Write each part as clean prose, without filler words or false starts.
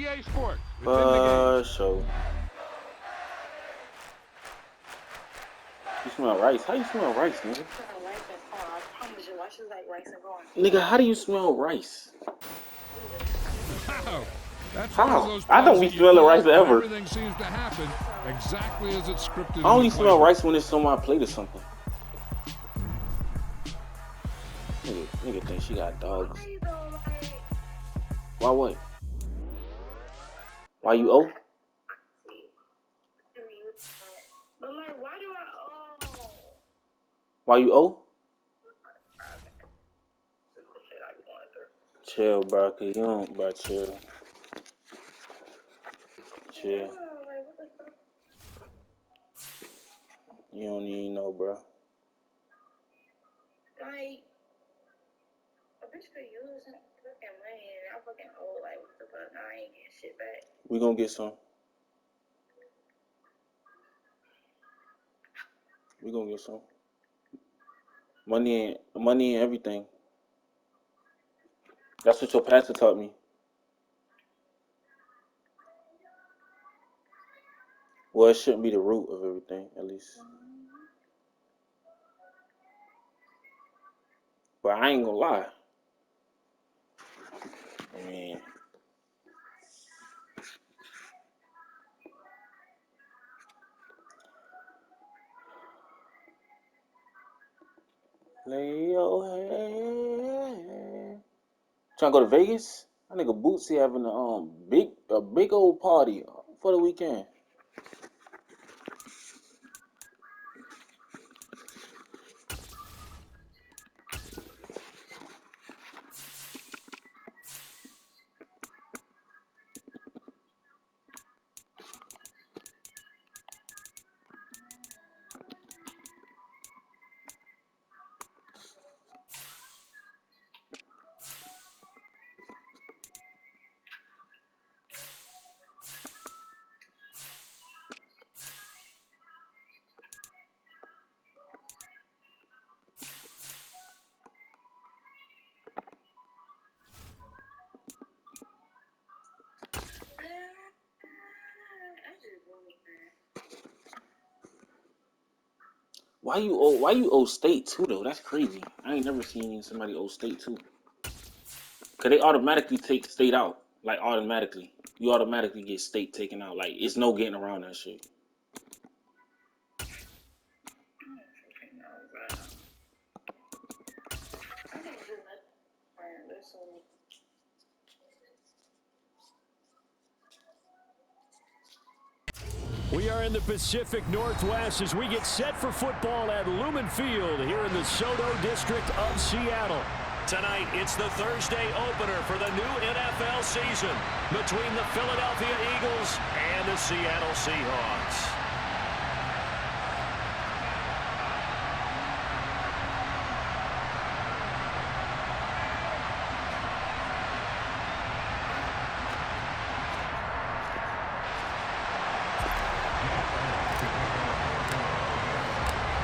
EA Sports. It's in the game. So you smell rice? How you smell rice, nigga? Nigga, how do you smell rice? Wow. That's How? one of those I don't be plays that you smelling call, rice and ever. everything seems to happen exactly as it's scripted. I only in the smell playbook. rice when it's on my plate or something. Nigga think she got dogs. Why what? Why you owe? Why you owe? Chill, bro. Cause you don't, bro. Chill. Chill. You don't even know, bro. Like, a bitch could use fucking money and I'm fucking old. Like, what the fuck? I ain't getting shit back. We gonna get some. We gonna get some. Money and everything. That's what your pastor taught me. Well, it shouldn't be the root of everything, at least. But I ain't gonna lie. I mean, lay your head. Trying to go to Vegas? That nigga Bootsy having a big old party for the weekend. Why you owe state too though? That's crazy. I ain't never seen somebody owe state too. Cause they automatically take state out. Like automatically. You automatically get state taken out. Like it's no getting around that shit. We are in the Pacific Northwest as we get set for football at Lumen Field here in the Soto District of Seattle. Tonight, it's the Thursday opener for the new NFL season between the Philadelphia Eagles and the Seattle Seahawks.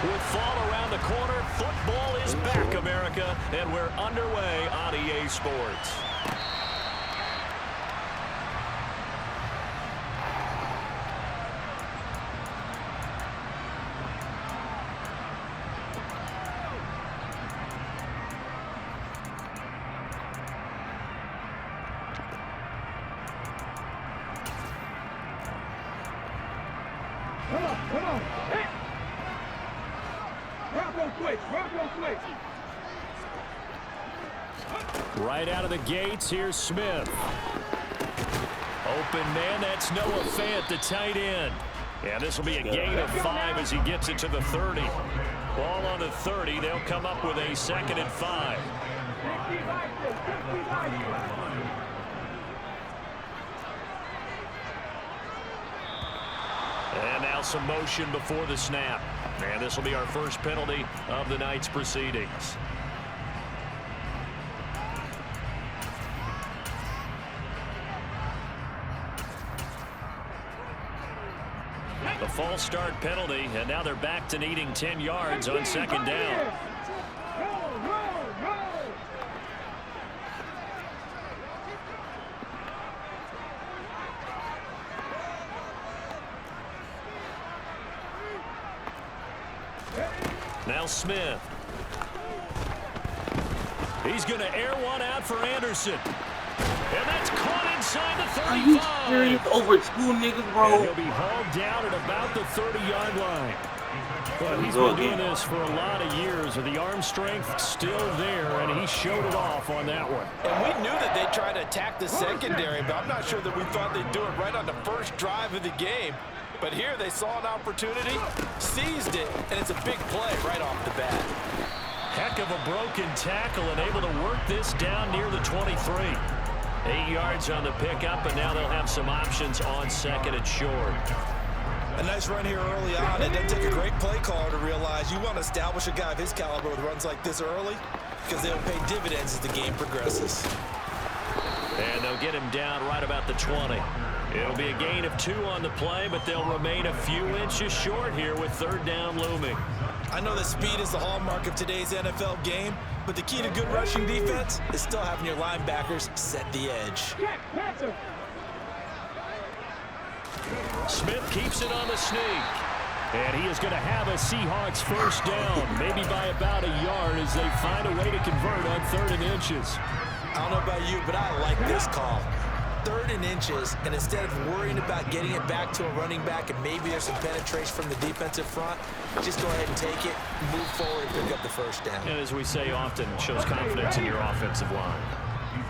With fall around the corner, football is back, America, and we're underway on EA Sports. Come on. Hey. Rock on quick. Right out of the gates, here's Smith. Open man, that's Noah Fant, the tight end. And this will be a gain of 5 as he gets it to the 30. Ball on the 30. They'll come up with a 2nd and 5. And now some motion before the snap. And this will be our first penalty of the night's proceedings. The false start penalty, and now they're back to needing 10 yards on 2nd down. Now Smith. He's going to air one out for Anderson. And that's caught inside the 35. Are you serious? Over 2 niggas, bro. And he'll be hauled down at about the 30-yard line. But he's been doing this for a lot of years, with the arm strength still there, and he showed it off on that one. And we knew that they'd try to attack the secondary, but I'm not sure that we thought they'd do it right on the first drive of the game. But here they saw an opportunity, seized it, and it's a big play right off the bat. Heck of a broken tackle and able to work this down near the 23. 8 yards on the pickup, and now they'll have some options on second and short. A nice run here early on. It doesn't take a great play caller to realize you want to establish a guy of his caliber with runs like this early, because they'll pay dividends as the game progresses. And they'll get him down right about the 20. It'll be a gain of 2 on the play, but they'll remain a few inches short here with third down looming. I know that speed is the hallmark of today's NFL game, but the key to good rushing defense is still having your linebackers set the edge. Smith keeps it on the sneak. And he is going to have a Seahawks first down, maybe by about a yard, as they find a way to convert on 3rd and inches. I don't know about you, but I like this call. 3rd and inches, and instead of worrying about getting it back to a running back and maybe there's some penetration from the defensive front, just go ahead and take it, move forward, and pick up the first down. And as we say often, shows confidence in your offensive line.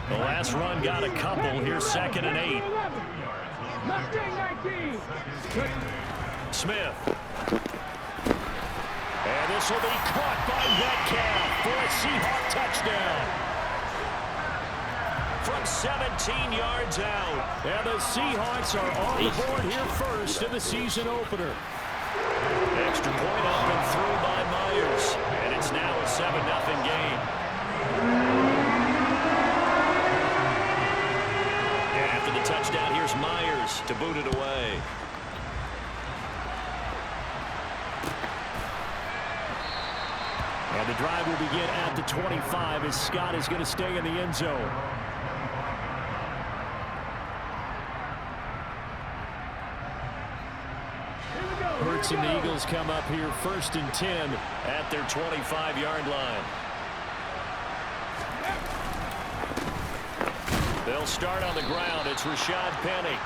The last run got a couple. Here's 2nd and 8. Smith. And this will be caught by Metcalf for a Seahawk touchdown. From 17 yards out. And the Seahawks are on the board here first in the season opener. Extra point up and through by Myers. And it's now a 7-0 game. And after the touchdown, here's Myers to boot it away. And the drive will begin at the 25 as Scott is going to stay in the end zone. Hurts and the Eagles come up here 1st and 10 at their 25-yard line. They'll start on the ground. It's Rashad Penny.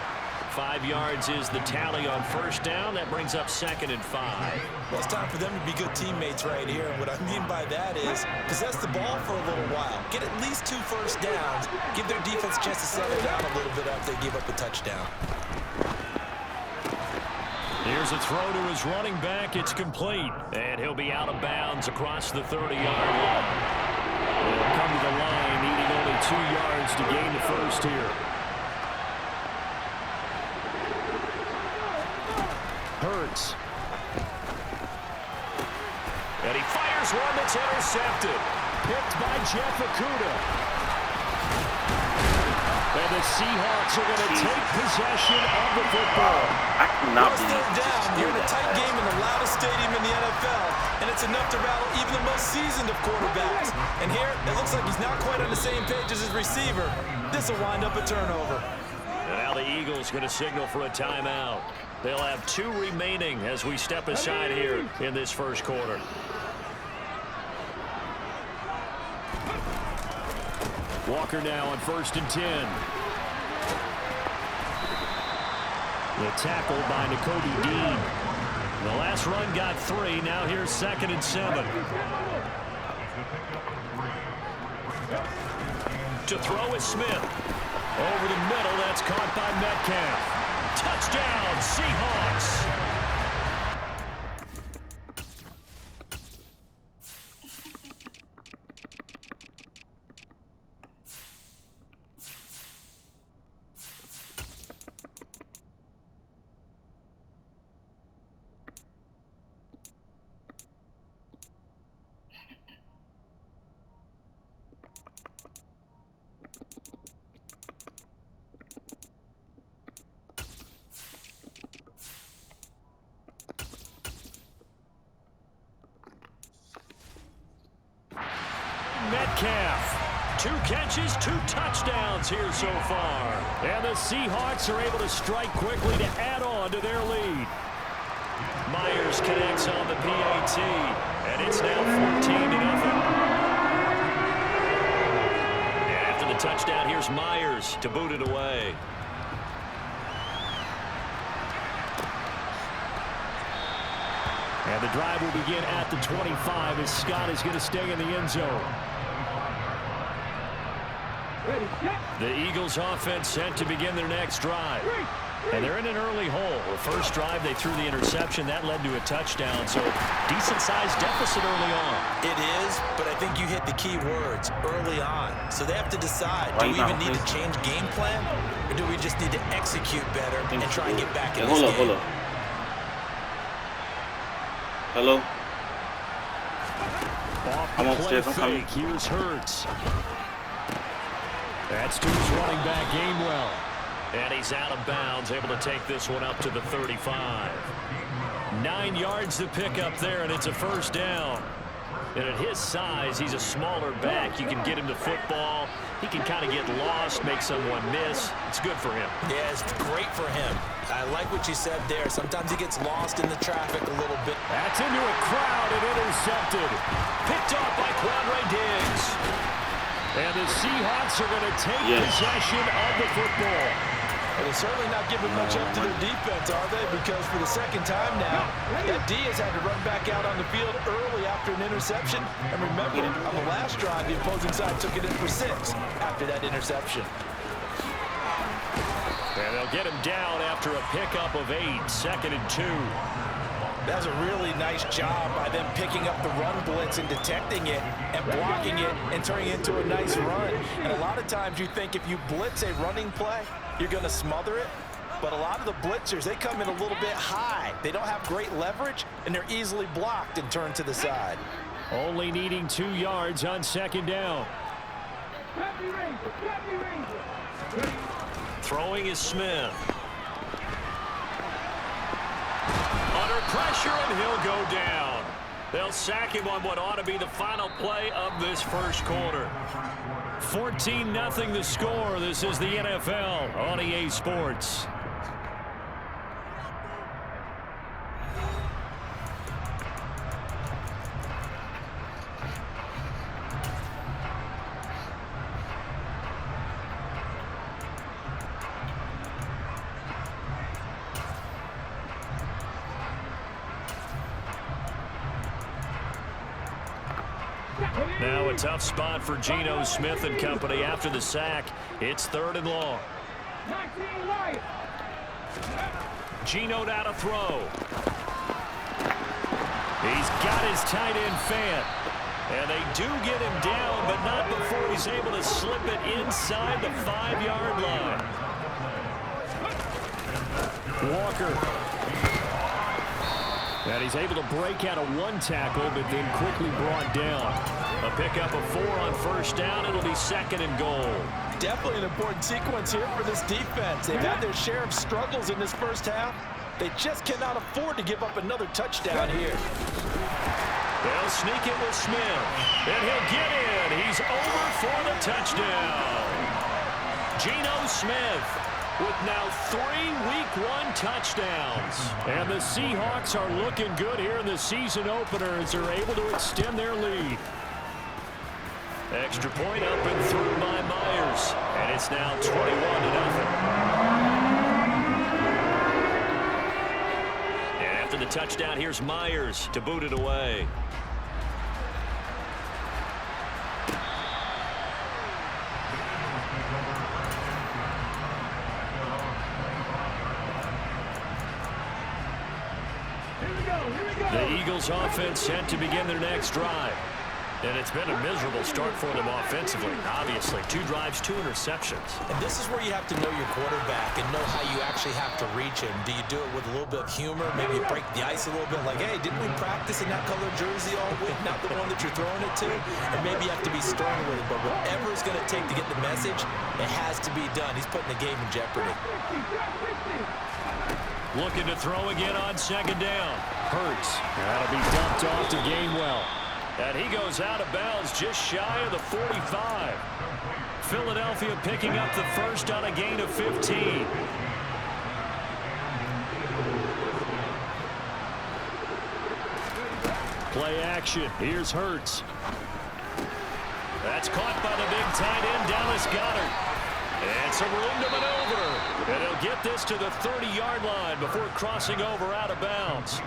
5 yards is the tally on first down. That brings up 2nd and 5. Well, it's time for them to be good teammates right here. And what I mean by that is possess the ball for a little while. Get at least 2 first downs. Give their defense a chance to settle down a little bit after they give up a touchdown. Here's a throw to his running back. It's complete. And he'll be out of bounds across the 30-yard line. They'll come to the line, needing only 2 yards to gain the first here. Hurts. And he fires one that's intercepted. Picked by Jeff Okudah. And the Seahawks are going to take possession of the football. I cannot believe third down. You're in a tight game in the loudest stadium in the NFL, and it's enough to rattle even the most seasoned of quarterbacks. And here, it looks like he's not quite on the same page as his receiver. This will wind up a turnover. And now the Eagles going to signal for a timeout. They'll have 2 remaining as we step aside here in this first quarter. Walker now on 1st and 10. The tackle by Nakobe Dean. The last run got 3. Now here's 2nd and 7. To throw is Smith. Over the middle, that's caught by Metcalf. Touchdown, Seahawks. Metcalf. 2 catches, 2 touchdowns here so far. And the Seahawks are able to strike quickly to add on to their lead. Myers connects on the PAT, and it's now 14-0. And after the touchdown, here's Myers to boot it away. And the drive will begin at the 25 as Scott is going to stay in the end zone. The Eagles offense set to begin their next drive. And they're in an early hole. The first drive, they threw the interception. That led to a touchdown, so decent-sized deficit early on. It is, but I think you hit the key words, early on. So they have to decide, do we even need to change game plan, or do we just need to execute better and try and get back in this game? Hold up. Hello? I'm upstairs. I'm coming. Here's Hurts. That's to his running back, Gainwell. And he's out of bounds, able to take this one up to the 35. 9 yards to pick up there, and it's a first down. And at his size, he's a smaller back. You can get him to football. He can kind of get lost, make someone miss. It's good for him. Yeah, it's great for him. I like what you said there. Sometimes he gets lost in the traffic a little bit. That's into a crowd and intercepted. Picked off by Quandre Diggs. And the Seahawks are going to take possession of the football. Well, they're certainly not giving much up to their defense, are they? Because for the second time now, that D has had to run back out on the field early after an interception. And remember, on the last drive, the opposing side took it in for 6 after that interception. And they'll get him down after a pickup of 8, 2nd and 2. That was a really nice job by them picking up the run blitz and detecting it and blocking it and turning it into a nice run. And a lot of times you think if you blitz a running play, you're going to smother it. But a lot of the blitzers, they come in a little bit high. They don't have great leverage, and they're easily blocked and turned to the side. Only needing 2 yards on 2nd down. Throwing is Smith. Under pressure, and he'll go down. They'll sack him on what ought to be the final play of this first quarter. 14-0 the score. This is the NFL on EA Sports. Now a tough spot for Geno Smith and company after the sack. It's 3rd and long. Geno now to throw. He's got his tight end fan. And they do get him down, but not before he's able to slip it inside the 5-yard line. Walker. And he's able to break out of 1 tackle, but then quickly brought down. A pickup of 4 on 1st down. It'll be 2nd and goal. Definitely an important sequence here for this defense. They've had their share of struggles in this first half. They just cannot afford to give up another touchdown here. They'll sneak it with Smith. And he'll get in. He's over for the touchdown. Geno Smith with now 3 Week 1 touchdowns. And the Seahawks are looking good here in the season opener as they're able to extend their lead. Extra point up and through by Myers. And it's now 21-0. And after the touchdown, here's Myers to boot it away. The Eagles offense set to begin their next drive. And it's been a miserable start for them offensively. Obviously, 2 drives, 2 interceptions. And this is where you have to know your quarterback and know how you actually have to reach him. Do you do it with a little bit of humor? Maybe you break the ice a little bit like, hey, didn't we practice in that color jersey all week? Not the one that you're throwing it to? And maybe you have to be stern with it. But whatever it's going to take to get the message, it has to be done. He's putting the game in jeopardy. Looking to throw again on 2nd down. Hurts. That'll be dumped off to Gainwell. And he goes out of bounds just shy of the 45. Philadelphia picking up the first on a gain of 15. play action. Here's Hurts. That's caught by the big tight end, Dallas Goedert. And some room to maneuver. And he'll get this to the 30-yard line before crossing over out of bounds.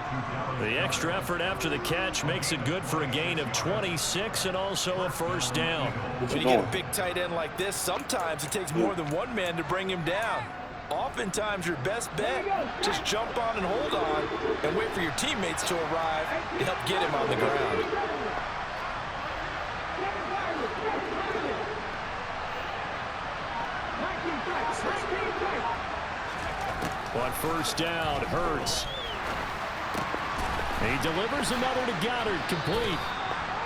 The extra effort after the catch makes it good for a gain of 26 and also a first down. When you get a big tight end like this, sometimes it takes more than one man to bring him down. Oftentimes, your best bet, just jump on and hold on and wait for your teammates to arrive to help get him on the ground. On first down, Hurts. He delivers another to Goedert, complete.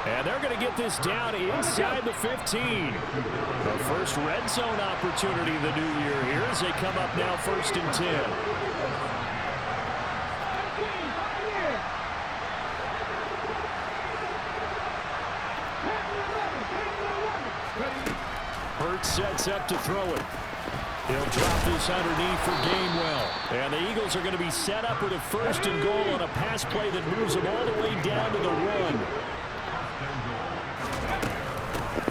And they're going to get this down inside the 15. The first red zone opportunity of the new year here as they come up now 1st and 10. Hurts sets up to throw it. He'll drop this underneath for Gainwell. And the Eagles are going to be set up with a 1st and goal on a pass play that moves them all the way down to the 1.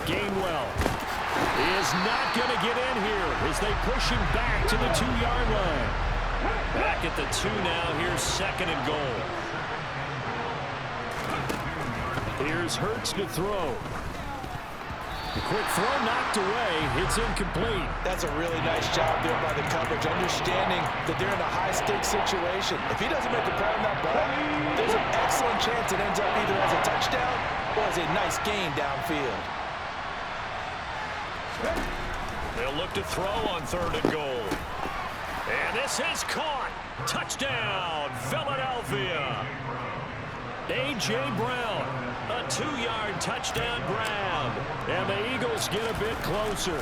Gainwell is not going to get in here as they push him back to the 2-yard line. Back at the 2 now. Here's 2nd and goal. Here's Hurts to throw. The quick throw knocked away. It's incomplete. That's a really nice job there by the coverage, understanding that they're in a high-stakes situation. If he doesn't make a play on that ball, there's an excellent chance it ends up either as a touchdown or as a nice gain downfield. They'll look to throw on 3rd and goal. And this is caught. Touchdown, Philadelphia. A.J. Brown, a 2-yard touchdown grab. And the Eagles get a bit closer.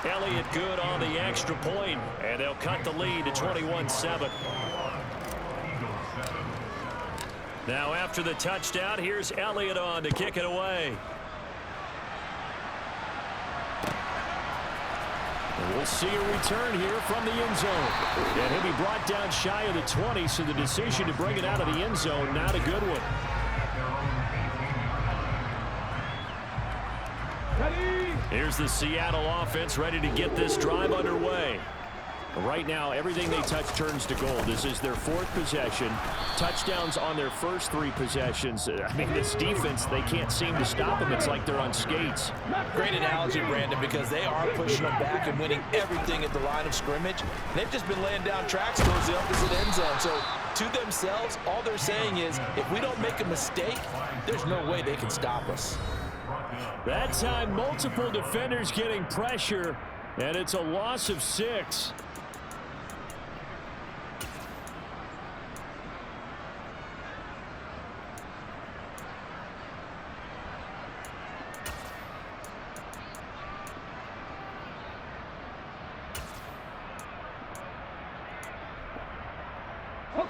Elliott good on the extra point, and they'll cut the lead to 21-7. Now after the touchdown, here's Elliott on to kick it away. And we'll see a return here from the end zone. And he'll be brought down shy of the 20, so the decision to bring it out of the end zone, not a good one. Here's the Seattle offense ready to get this drive underway. Right now, everything they touch turns to gold. This is their 4th possession. Touchdowns on their first 3 possessions. I mean, this defense, they can't seem to stop them. It's like they're on skates. Great analogy, Brandon, because they are pushing them back and winning everything at the line of scrimmage. They've just been laying down tracks towards the opposite end zone. So, to themselves, all they're saying is, if we don't make a mistake, there's no way they can stop us. That time, multiple defenders getting pressure, and it's a loss of 6.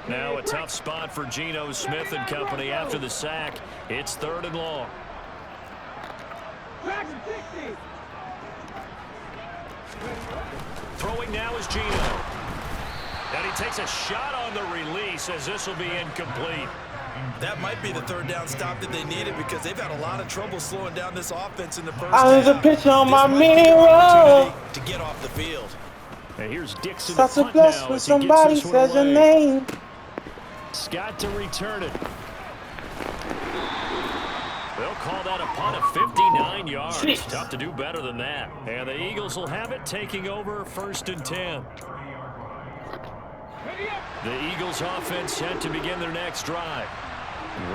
Now a tough spot for Geno Smith and company after the sack. It's 3rd and long. Throwing now is Geno. And he takes a shot on the release as this will be incomplete. That might be the 3rd down stop that they needed because they've had a lot of trouble slowing down this offense in the first half. There's a picture on my mirror to get off the field. And here's Dixon. Such a bless when somebody says your name. Scott to return it. They'll call that a punt of 59 yards. Jeez. Tough to do better than that. And the Eagles will have it, taking over 1st and 10. The Eagles offense set to begin their next drive.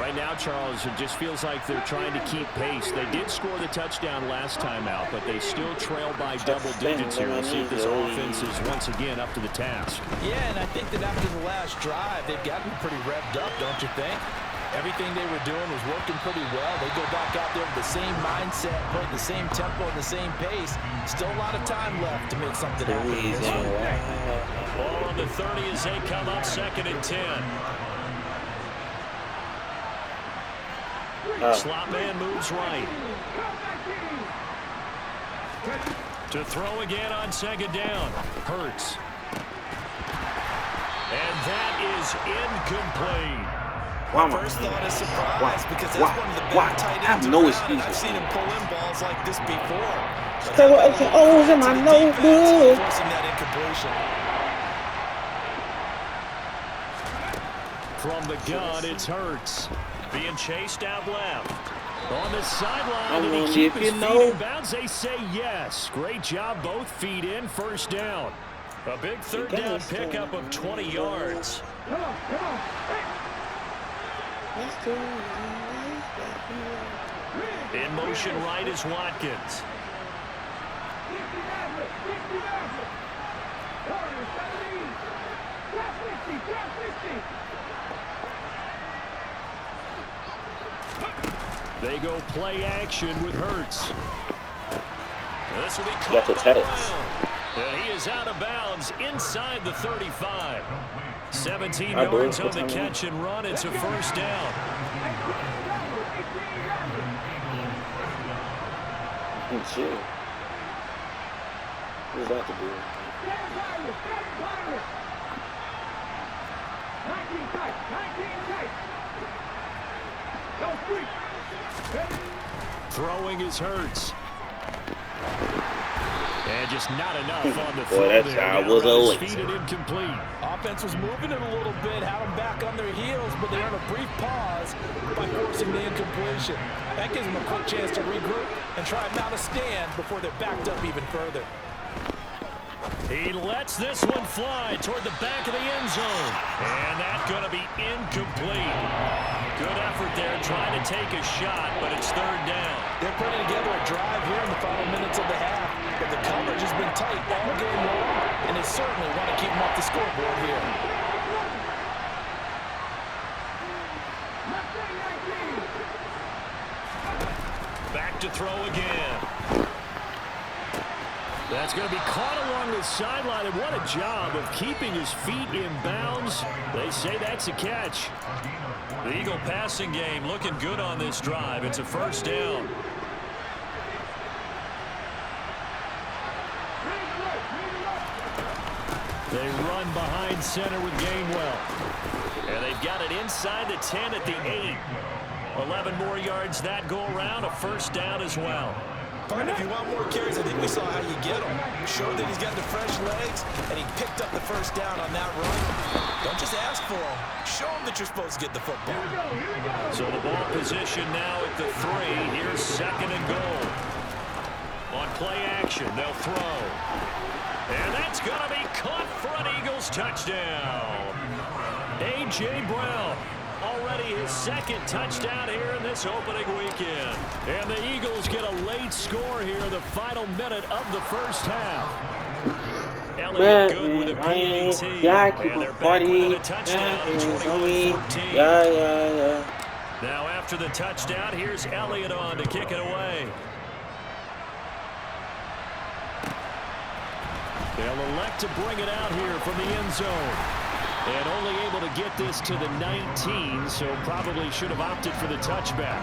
Right now, Charles, it just feels like they're trying to keep pace. They did score the touchdown last time out, but they still trail by double digits here. We'll see if this offense is once again up to the task. Yeah, and I think that after the last drive, they've gotten pretty revved up, don't you think? Everything they were doing was working pretty well. They go back out there with the same mindset, playing the same tempo and the same pace. Still a lot of time left to make something happen. Ball on the 30 as they come up 2nd and 10. Slot man moves right. To throw again on 2nd down. Hurts. And that is incomplete. Why am I? First thought is surprise because that's one of the Why? better tight I have ends no around, and excuses. I've seen him pull in balls like this before. But So how what about is the a little O's in credit my to the defense notebook? forcing that incompletion. From the gun, it's Hurts. Being chased out left. On the sideline, I'm did gonna he keep if his you feet know. in bounds? They say yes. Great job, both feet in, first down. A big third down pickup of 20 yards. In motion right is Watkins. They go play action with Hurts. This will be caught the by Titans. Brown. And he is out of bounds inside the 35. 17 I yards believe on the it's catch and run. It's a first down. Chill. What does that have to do? Throwing his Hurts. And just not enough on the Boy, throw that there. child Got was around his a feet and incomplete. Offense was moving it a little bit, had them back on their heels, but they earned a brief pause by forcing the incompletion. That gives them a quick chance to regroup and try and mount a stand before they're backed up even further. He lets this one fly toward the back of the end zone. And that's going to be incomplete. Good effort there trying to take a shot, but it's third down. They're putting together a drive here in the final minutes of the half, but the coverage has been tight all game long, and they certainly want to keep them off the scoreboard here. Back to throw again. That's going to be caught along the sideline, and what a job of keeping his feet in bounds. They say that's a catch. The Eagle passing game looking good on this drive. It's a first down. They run behind center with Gainwell. And they've got it inside the 10 at the 8. 11 more yards that go around. A first down as well. Fine, if you want more carries, I think we saw how you get them. Showed that he's got the fresh legs, and he picked up the first down on that run. Don't just ask for them. Show them that you're supposed to get the football. So the ball position now at the 3. Here's second and goal. On play action, they'll throw. And that's going to be caught for an Eagles touchdown. A.J. Brown. Already his second touchdown here in this opening weekend. And the Eagles get a late score here in the final minute of the first half. Elliott good with a PAT. And they're back within a touchdown, 21-14. Yeah. Now after the touchdown, here's Elliott on to kick it away. They'll elect to bring it out here from the end zone. And only able to get this to the 19, so probably should have opted for the touchback.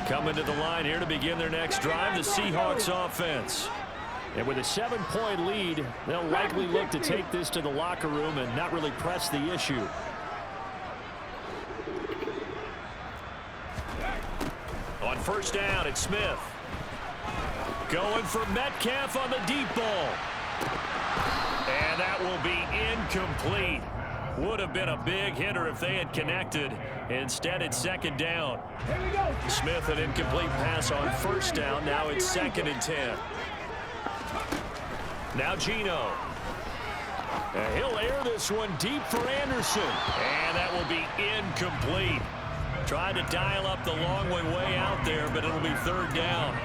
Coming to the line here to begin their next drive, the Seahawks offense. And with a 7-point lead, they'll likely look to take this to the locker room and not really press the issue. On first down, it's Smith. Going for Metcalf on the deep ball. And that will be incomplete. Would have been a big hitter if they had connected. Instead, it's second down. Smith, an incomplete pass on first down. Now it's 2nd and 10. Now Geno. And he'll air this one deep for Anderson. And that will be incomplete. Trying to dial up the long way out there, but it'll be third down.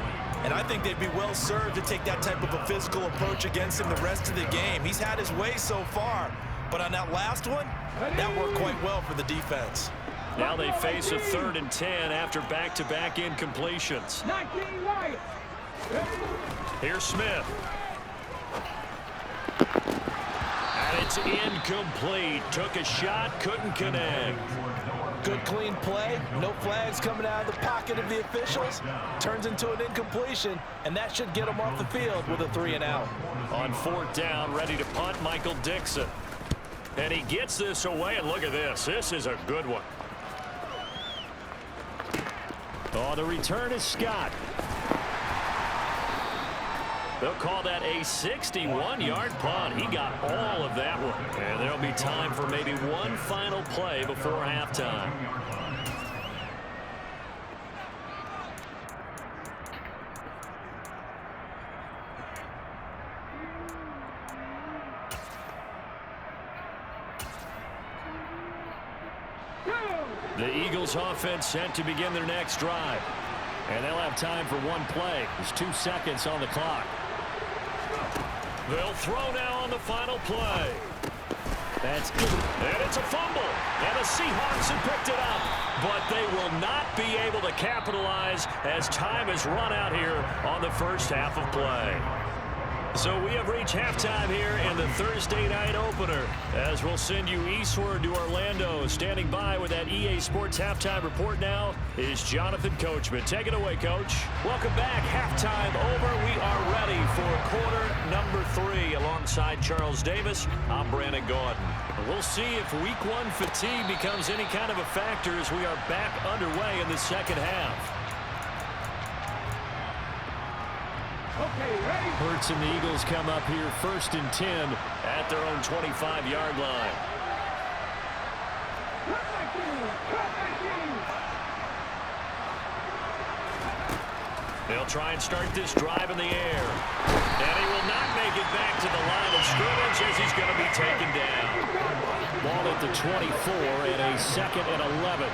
And I think they'd be well served to take that type of a physical approach against him the rest of the game. He's had his way so far, but on that last one, that worked quite well for the defense. Now they face a 3rd and 10 after back-to-back incompletions. Here's Smith. And it It's incomplete. Took a shot, couldn't connect. Good clean play. No flags coming out of the pocket of the officials. Turns into an incompletion, and that should get him off the field with a 3-and-out. On 4th down, ready to punt, Michael Dixon. And he gets this away, and look at this. This is a good one. Oh, the return is Scott. They'll call that a 61-yard punt. He got all of that one. And there'll be time for maybe one final play before halftime. The Eagles offense set to begin their next drive. And they'll have time for one play. There's 2 seconds on the clock. They'll throw now on the final play. That's good. And it's a fumble. And the Seahawks have picked it up. But they will not be able to capitalize as time has run out here on the first half of play. So we have reached halftime here in the Thursday night opener, as we'll send you eastward to Orlando. Standing by with that EA Sports halftime report now is Jonathan Coachman. Take it away, Coach. Welcome back. Halftime over. We are ready for quarter number 3. Alongside Charles Davis, I'm Brandon Gordon. We'll see if week 1 fatigue becomes any kind of a factor as we are back underway in the second half. Okay, ready? Hurts and the Eagles come up here 1st and 10 at their own 25-yard line. They'll try and start this drive in the air. And he will not make it back to the line of scrimmage as he's going to be taken down. Ball at the 24 and a 2nd and 11.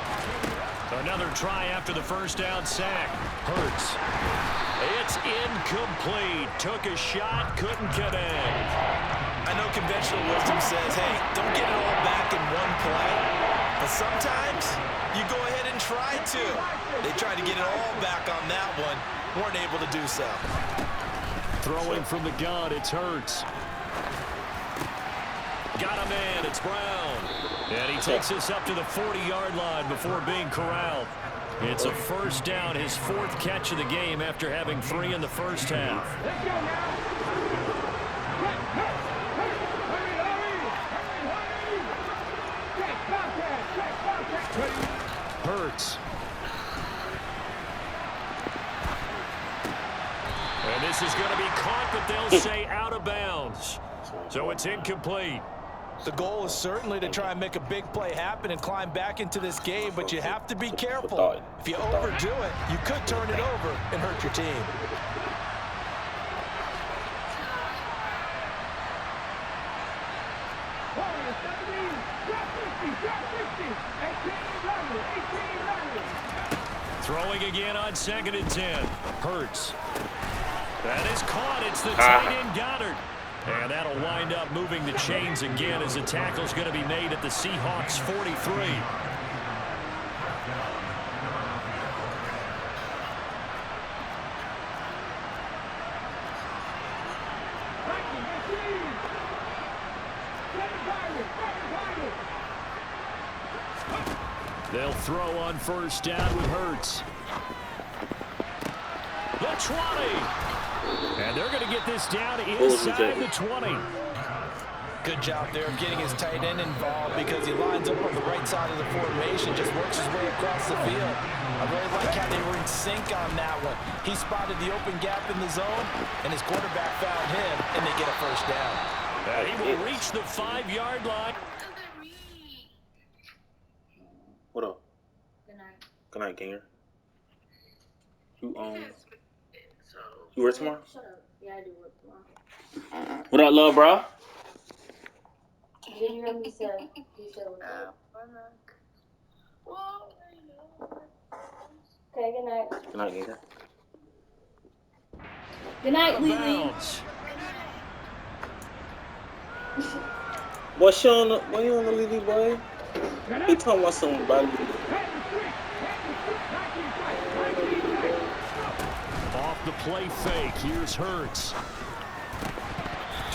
Another try after the first down sack. Hurts. It's incomplete. Took a shot, couldn't connect. I know conventional wisdom says, hey, don't get it all back in one play. But sometimes you go ahead and try to. They tried to get it all back on that one. Weren't able to do so. Throwing from the gun, it's Hurts. Got a man, it's Brown. And he takes us up to the 40-yard line before being corralled. It's a first down, his 4th catch of the game after having 3 in the first half. Let's go now. Hurts. And this is going to be caught, but they'll say out of bounds. So it's incomplete. The goal is certainly to try and make a big play happen and climb back into this game, but you have to be careful. If you overdo it, you could turn it over and hurt your team. Throwing again on 2nd and 10. Hurts. That is caught. It's the tight end Goddard. And that'll wind up moving the chains again as a tackle's going to be made at the Seahawks 43. They'll throw on 1st down with Hurts. The 20. And they're going to get this down inside the 20. Good job there of getting his tight end involved because he lines up on the right side of the formation, just works his way across the field. I really like how they were in sync on that one. He spotted the open gap in the zone, and his quarterback found him, and they get a first down. He will reach the 5-yard line. What up? Good night. Good night, Ganger. You work tomorrow? Shut up. Yeah, I do work tomorrow. What up, love, bro? Did you hear me say? You said okay, good night. Good night, Ganger. Good night, Lily. What's you on the Lily, boy? He talking about something about Lily. Off the play fake, here's Hurts.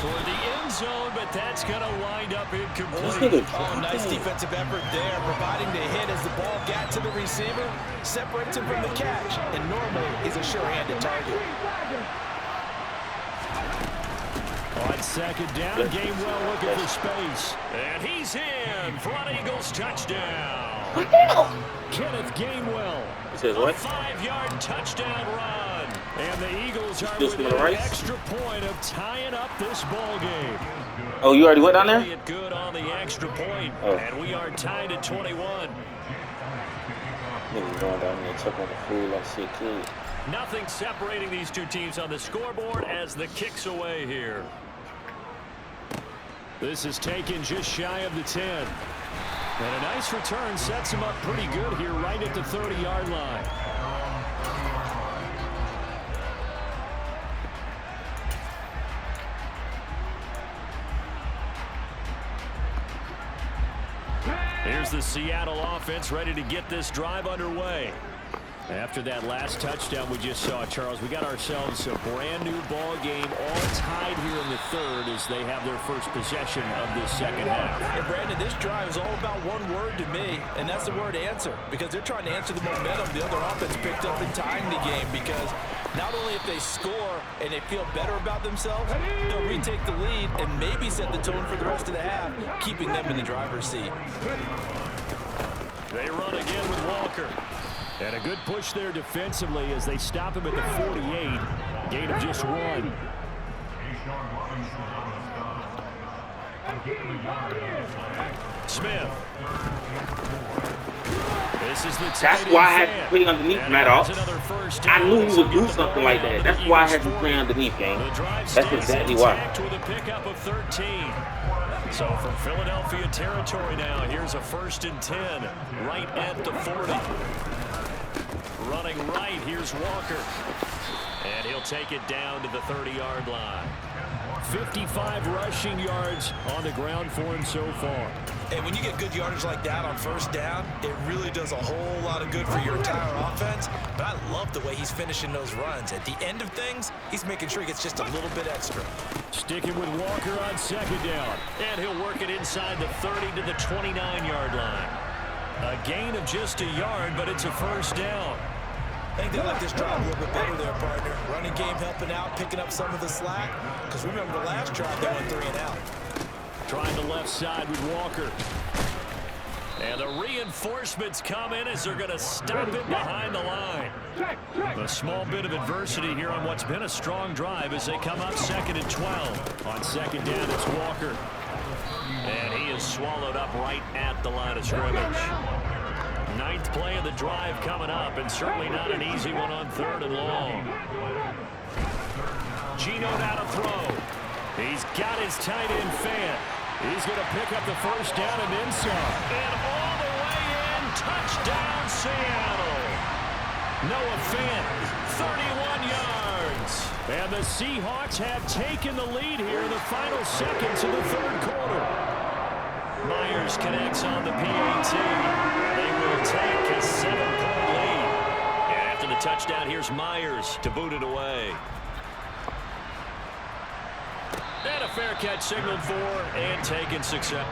toward the end zone, but that's going to wind up This incomplete. nigga Oh, nice dropping. defensive effort there, providing the hit as the ball got to the receiver, separates him from the catch, and normally is a sure-handed target. On second down, Gainwell looking for space. And he's in for an Eagles touchdown. What the hell? Kenneth Gainwell. It says A what? 5-yard touchdown run. And the Eagles are Still within some of the an rice? extra point of tying up this ball game. Oh, you already went down there? It good on the extra point, Oh. and we are tied at 21. Niggas going down there talking the fool like shit kid. Nothing separating these two teams on the scoreboard as the kick's away here. This is taken just shy of the 10. And a nice return sets him up pretty good here right at the 30-yard line. Here's the Seattle offense ready to get this drive underway. After that last touchdown we just saw, Charles, we got ourselves a brand new ball game, all tied here in the third as they have their first possession of this second half. And Brandon, this drive is all about one word to me, and that's the word answer, because they're trying to answer the momentum the other offense picked up in tying the game, because not only if they score and they feel better about themselves, they'll retake the lead and maybe set the tone for the rest of the half, keeping them in the driver's seat. They run again with Walker. And a good push there defensively as they stop him at the 48. Gain of just 1. Smith. This is the That's why I had to play underneath Matt Off. I knew he would do something like that. That's why I had to play underneath, gang. That's exactly why. With a pickup of 13. So from Philadelphia territory now, here's a 1st and 10 right at the 40. Running right, here's Walker. And he'll take it down to the 30-yard line. 55 rushing yards on the ground for him so far. And when you get good yardage like that on first down, it really does a whole lot of good for your entire offense. But I love the way he's finishing those runs. At the end of things, he's making sure he gets just a little bit extra. Sticking with Walker on second down. And he'll work it inside the 30 to the 29-yard line. A gain of just a yard, but it's a first down. I think they like this drive a little bit better there, partner. Running game helping out, picking up some of the slack. Because remember the last drive, they went 3 and out. Trying the left side with Walker. And the reinforcements come in as they're going to stop it behind the line. A small bit of adversity here on what's been a strong drive as they come up 2nd and 12. On second down, it's Walker. And he is swallowed up right at the line of scrimmage. 9th play of the drive coming up, and certainly not an easy one on 3rd and long. Gino now to throw. He's got his tight end Fant. He's going to pick up the first down and then some. And all the way in, touchdown Seattle. Noah Fant, 31 yards. And the Seahawks have taken the lead here in the final seconds of the 3rd quarter. Myers connects on the PAT. They will take a 7-point lead. And after the touchdown, here's Myers to boot it away. And a fair catch signaled for and taken success.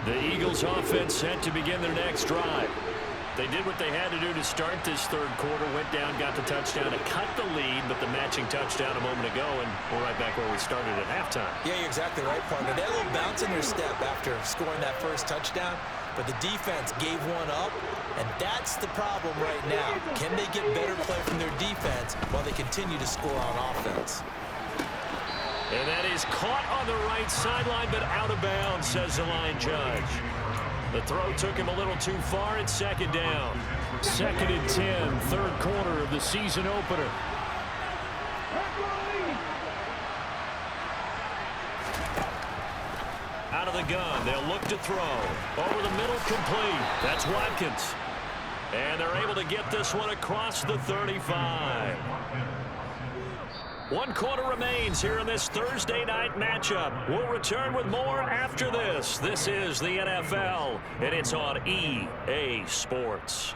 The Eagles offense set to begin their next drive. They did what they had to do to start this third quarter, went down, got the touchdown to cut the lead, but the matching touchdown a moment ago, and we're right back where we started at halftime. Yeah, you're exactly right, partner. They had a little bounce in their step after scoring that first touchdown, but the defense gave one up, and that's the problem right now. Can they get better play from their defense while they continue to score on offense? And that is caught on the right sideline, but out of bounds, says the line judge. The throw took him a little too far. It's second down. 2nd and 10, third quarter of the season opener. Out of the gun, they'll look to throw. Over the middle, complete. That's Watkins. And they're able to get this one across the 35. 1 quarter remains here in this Thursday night matchup. We'll return with more after this. This is the NFL, and it's on EA Sports.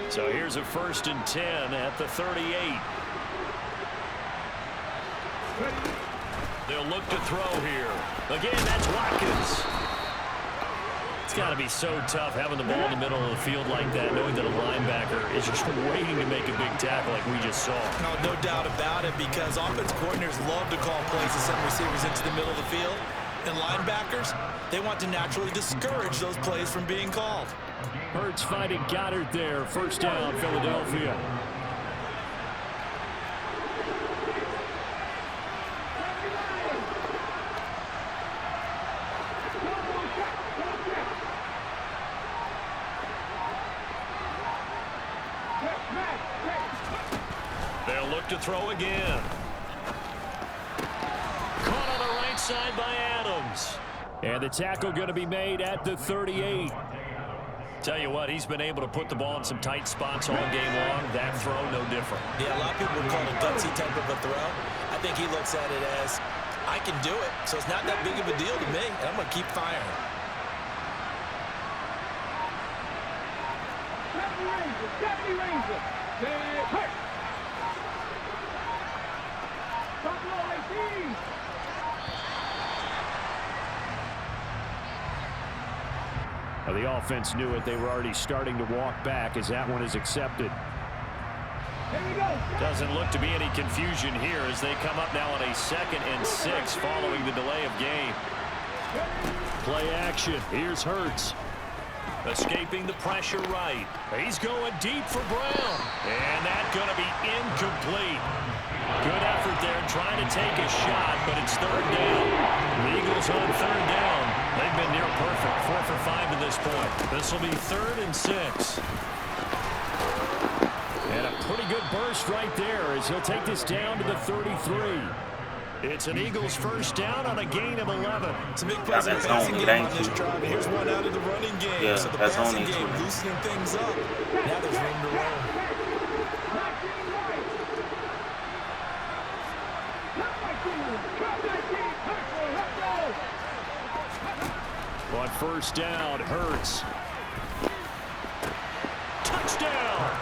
So here's a 1st and 10 at the 38. They'll look to throw here. Again, that's Watkins. It's got to be so tough having the ball in the middle of the field like that, knowing that a linebacker is just waiting to make a big tackle like we just saw. No doubt about it, because offense coordinators love to call plays to send receivers into the middle of the field. And linebackers, they want to naturally discourage those plays from being called. Hurts finding Goddard there. 1st down, Philadelphia. They'll look to throw again. Caught on the right side by Adams. And the tackle going to be made at the 38. Tell you what, he's been able to put the ball in some tight spots all game long. That throw, no different. Yeah, a lot of people would call it a gutsy type of a throw. I think he looks at it as, I can do it, so it's not that big of a deal to me, and I'm going to keep firing. Deputy Ranger. They're hurt. Buffalo 18. Well, the offense knew it. They were already starting to walk back as that one is accepted. Here we go. Doesn't look to be any confusion here as they come up now on a 2nd and 6 following the delay of game. Play action. Here's Hurts. Escaping the pressure right. He's going deep for Brown. And that's going to be incomplete. Good effort there trying to take a shot, but it's 3rd down. The Eagles on 3rd down. They've been near perfect. 4 for 5 to this point. This will be 3rd and 6. And a pretty good burst right there as he'll take this down to the 33. It's an Eagles 1st down on a gain of 11. It's a big place in the passing game on this drive. Here's one out of the running game. Yeah, so the that's passing only game loosening things up. Now there's room to roam. On 1st down, Hurts. Touchdown!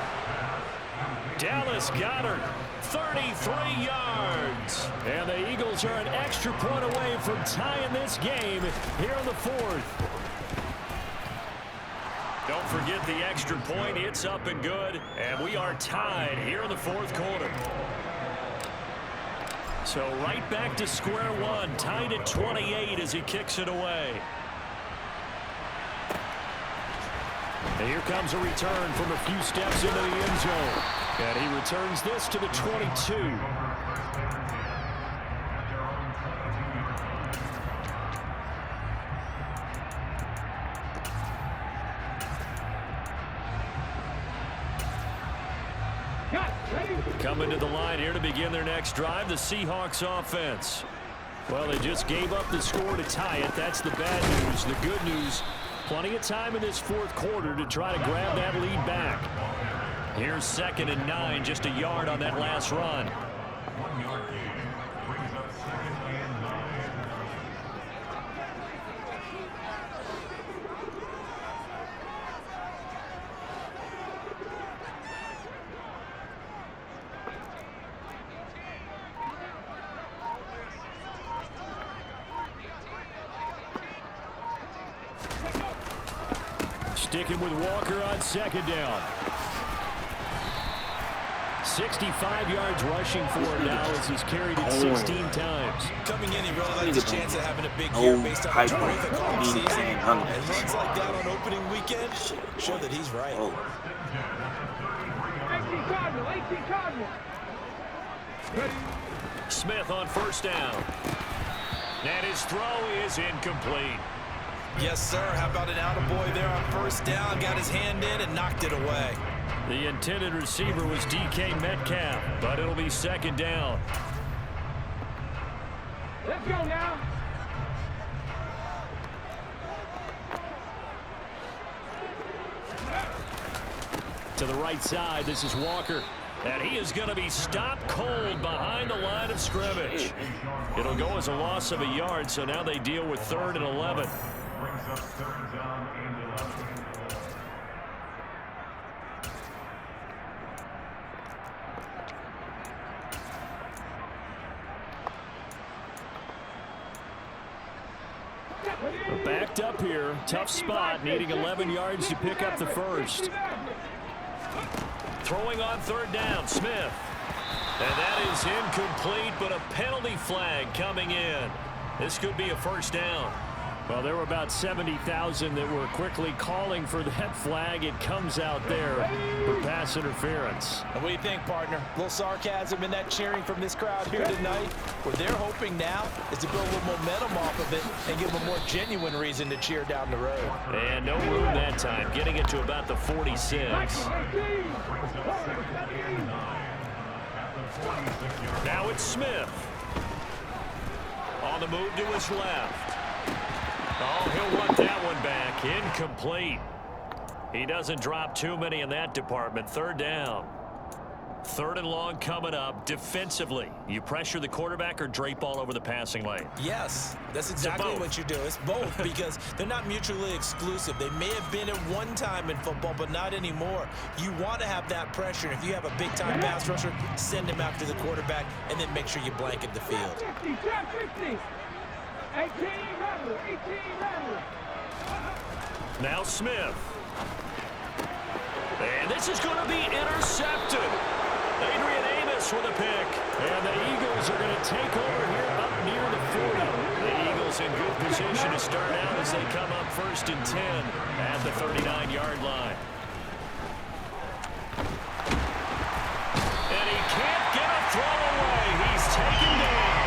Dallas Goedert, 33 yards. And the Eagles are an extra point away from tying this game here in the 4th. Don't forget the extra point. It's up and good. And we are tied here in the 4th quarter. So right back to square one. Tied at 28 as he kicks it away. And here comes a return from a few steps into the end zone. And he returns this to the 22. Coming to the line here to begin their next drive, the Seahawks offense. Well, they just gave up the score to tie it. That's the bad news. The good news, plenty of time in this 4th quarter to try to grab that lead back. Here's 2nd and 9, just a yard on that last run. sticking with Walker on second down. 65 yards rushing for him now as he's carried it 16 times. Coming in, he really likes his chance of having a big year based on the terrific season. And runs like that on opening weekend show that he's right. 18 Cardinal. Ready. Smith on first down. And his throw is incomplete. Yes, sir. How about an attaboy there on first down? Got his hand in and knocked it away. The intended receiver was DK Metcalf, but it'll be second down. Let's go now. To the right side, this is Walker. And he is going to be stopped cold behind the line of scrimmage. It'll go as a loss of a yard, so now they deal with 3rd and 11. Brings up 3rd down and 11. Backed up here, tough spot, needing 11 yards to pick up the first. Throwing on 3rd down, Smith. And that is incomplete, but a penalty flag coming in. This could be a first down. Well, there were about 70,000 that were quickly calling for that flag. It comes out there for pass interference. And what do you think, partner? A little sarcasm in that cheering from this crowd here tonight. What they're hoping now is to build a little momentum off of it and give them a more genuine reason to cheer down the road. And no room that time, getting it to about the 46. Now it's Smith. On the move to his left. Oh, he'll want that one back. Incomplete. He doesn't drop too many in that department. 3rd down. 3rd and long coming up. Defensively, you pressure the quarterback or drape all over the passing lane? Yes, that's exactly what you do. It's both because they're not mutually exclusive. They may have been at one time in football, but not anymore. You want to have that pressure. If you have a big-time pass rusher, send him after the quarterback, and then make sure you blanket the field. 50, 50. 18 Rattler. Now Smith. And this is going to be intercepted. Adrian Amos with a pick. And the Eagles are going to take over here up near the 40. The Eagles in good position to start out as they come up 1st and 10 at the 39-yard line. And he can't get a throw away. He's taken down.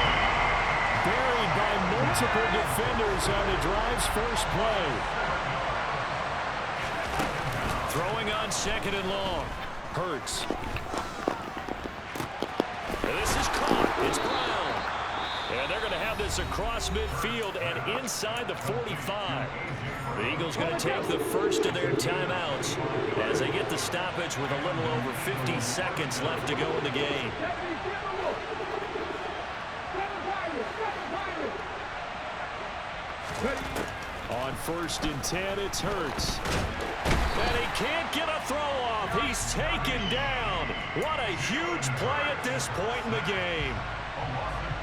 Buried by multiple defenders on the drive's first play. Throwing on 2nd and long. Hurts. This is caught. It's Brown. And they're going to have this across midfield and inside the 45. The Eagles going to take the first of their timeouts as they get the stoppage with a little over 50 seconds left to go in the game. On 1st and 10, it's Hurts. And he can't get a throw off. He's taken down. What a huge play at this point in the game.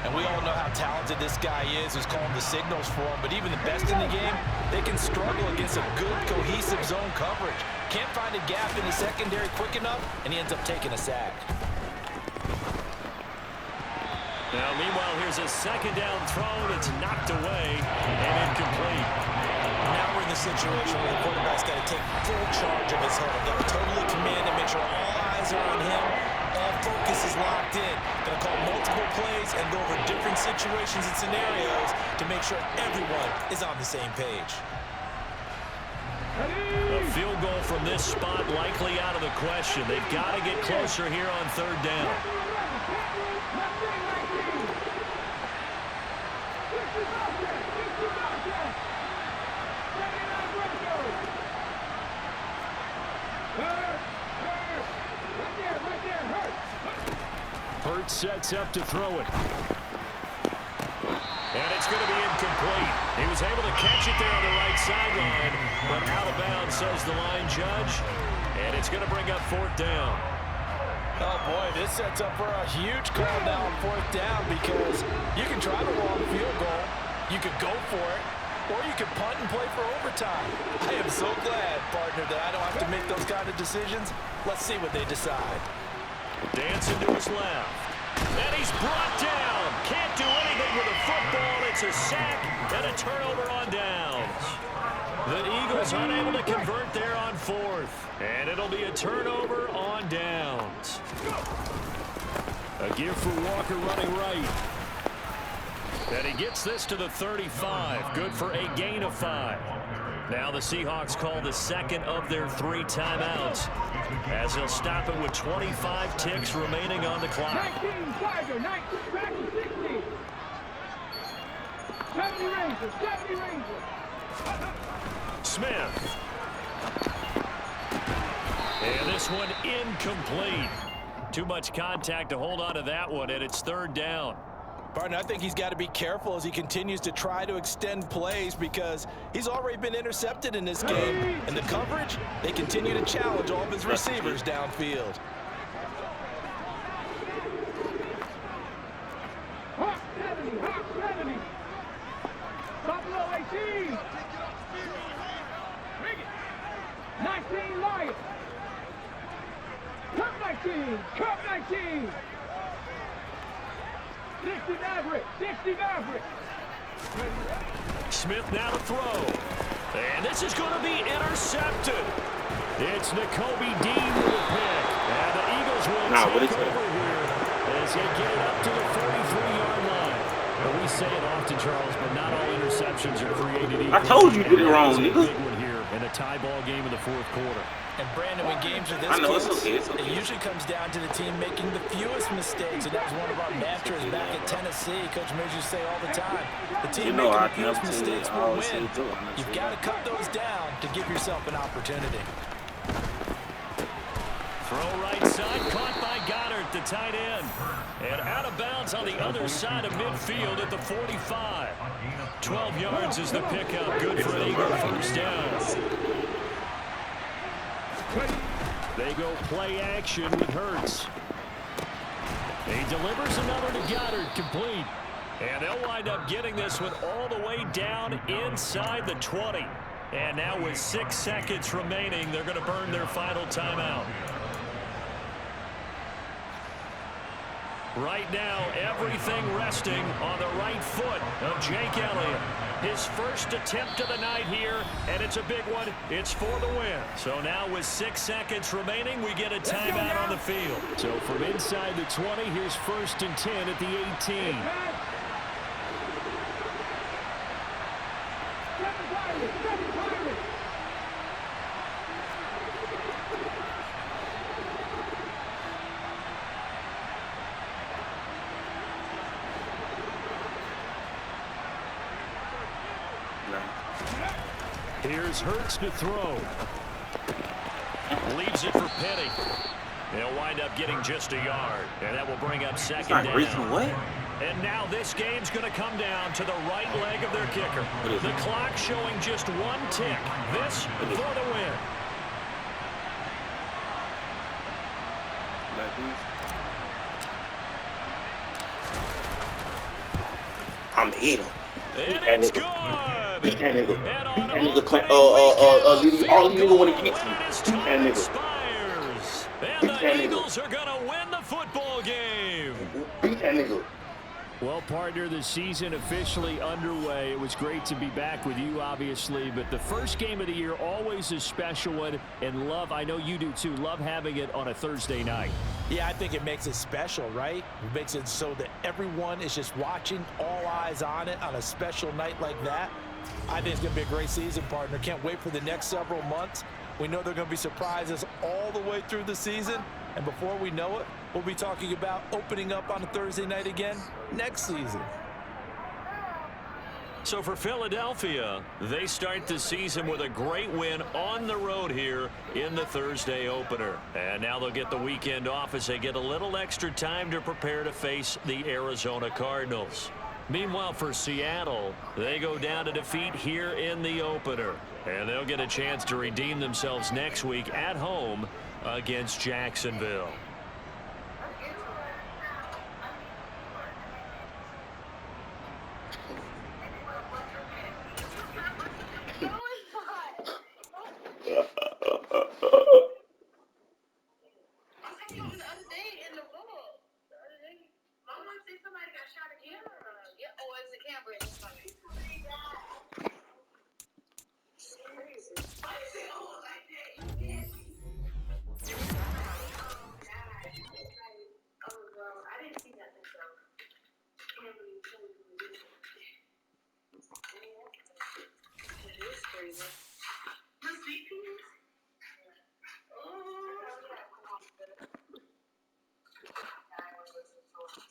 And we all know how talented this guy is who's calling the signals for him. But even the best in the game, they can struggle against a good, cohesive zone coverage. Can't find a gap in the secondary quick enough, and he ends up taking a sack. Now, meanwhile, here's a 2nd down throw that's knocked away and incomplete. Now we're in the situation where the quarterback's got to take full charge of his huddle. Got to totally command and make sure all eyes are on him. All focus is locked in. Going to call multiple plays and go over different situations and scenarios to make sure everyone is on the same page. A field goal from this spot likely out of the question. They've got to get closer here on 3rd down. Hurts sets up to throw it. And it's going to be incomplete. He was able to catch it there on the right sideline, but out of bounds, says the line judge. And it's going to bring up 4th down. Oh, boy, this sets up for a huge call now on 4th down because you can try the long field goal. You could go for it. or you can punt and play for overtime. I am so glad, partner, that I don't have to make those kind of decisions. Let's see what they decide. Dancing to his left. And he's brought down. Can't do anything with a football. It's a sack and a turnover on downs. The Eagles unable to convert there on fourth. And it'll be a turnover on downs. A give for Walker running right. And he gets this to the 35. Good for a gain of 5. Now the Seahawks call the second of their 3 timeouts, as they'll stop it with 25 ticks remaining on the clock. 19 Tiger, 19 back to 60. 70 Rangers, 70 Rangers. Smith. And this one incomplete. Too much contact to hold on to that one, and it's 3rd down. Partner, I think he's got to be careful as he continues to try to extend plays because he's already been intercepted in this game. And the coverage, they continue to challenge all of his receivers downfield. Hawk 70, Hawk 70. Buffalo 18. Bring it. 19 Lions. Cup 19, Cup 19. 60 Maverick, 60 Maverick. Smith now to throw. And this is going to be intercepted. It's Nakobe Dean with a pick. And the Eagles will take over here as they get it up to the 43-yard line. But we say it often, Charles, but not all interceptions are created equal. I told you did it wrong, nigga. Big one here in a tie ball game in the 4th quarter. And Brandon, when games are this close, it usually comes down to the team making the fewest mistakes. And that was one of our mantras back at Tennessee. Coach Mills used to say all the time, the team making the fewest mistakes will win. You've got to cut those down to give yourself an opportunity. Throw right side, caught by Goddard, the tight end. And out of bounds on the other side of midfield at the 45. 12 yards is the pickup. Good for an Eagle 1st down. They go play action with Hurts. He delivers another to Goddard, complete. And they'll wind up getting this one all the way down inside the 20. And now with 6 seconds remaining, they're going to burn their final timeout. Right now, everything resting on the right foot of Jake Elliott. His first attempt of the night here, and it's a big one. It's for the win. So now with 6 seconds remaining, we get a timeout on the field. So from inside the 20, here's 1st and 10 at the 18. Here's Hurts to throw. Leaves it for Petty. They'll wind up getting just a yard, and that will bring up 2nd down. What? And now this game's going to come down to the right leg of their kicker. The clock showing just 1 tick. This for the win. I'm eating. And it's good. That nigga want to get you. That nigga. And the Eagles are going to win the football game. Beat that nigga. Well, partner, the season officially underway. It was great to be back with you, obviously, but the first game of the year always a special one, and love, I know you do too, love having it on a Thursday night. Yeah, I think it makes it special, right? It makes it so that everyone is just watching, all eyes on it on a special night like that. I think it's going to be a great season, partner. Can't wait for the next several months. We know there are going to be surprises all the way through the season. And before we know it, we'll be talking about opening up on a Thursday night again next season. So for Philadelphia, they start the season with a great win on the road here in the Thursday opener. And now they'll get the weekend off as they get a little extra time to prepare to face the Arizona Cardinals. Meanwhile, for Seattle, they go down to defeat here in the opener. And they'll get a chance to redeem themselves next week at home against Jacksonville. this.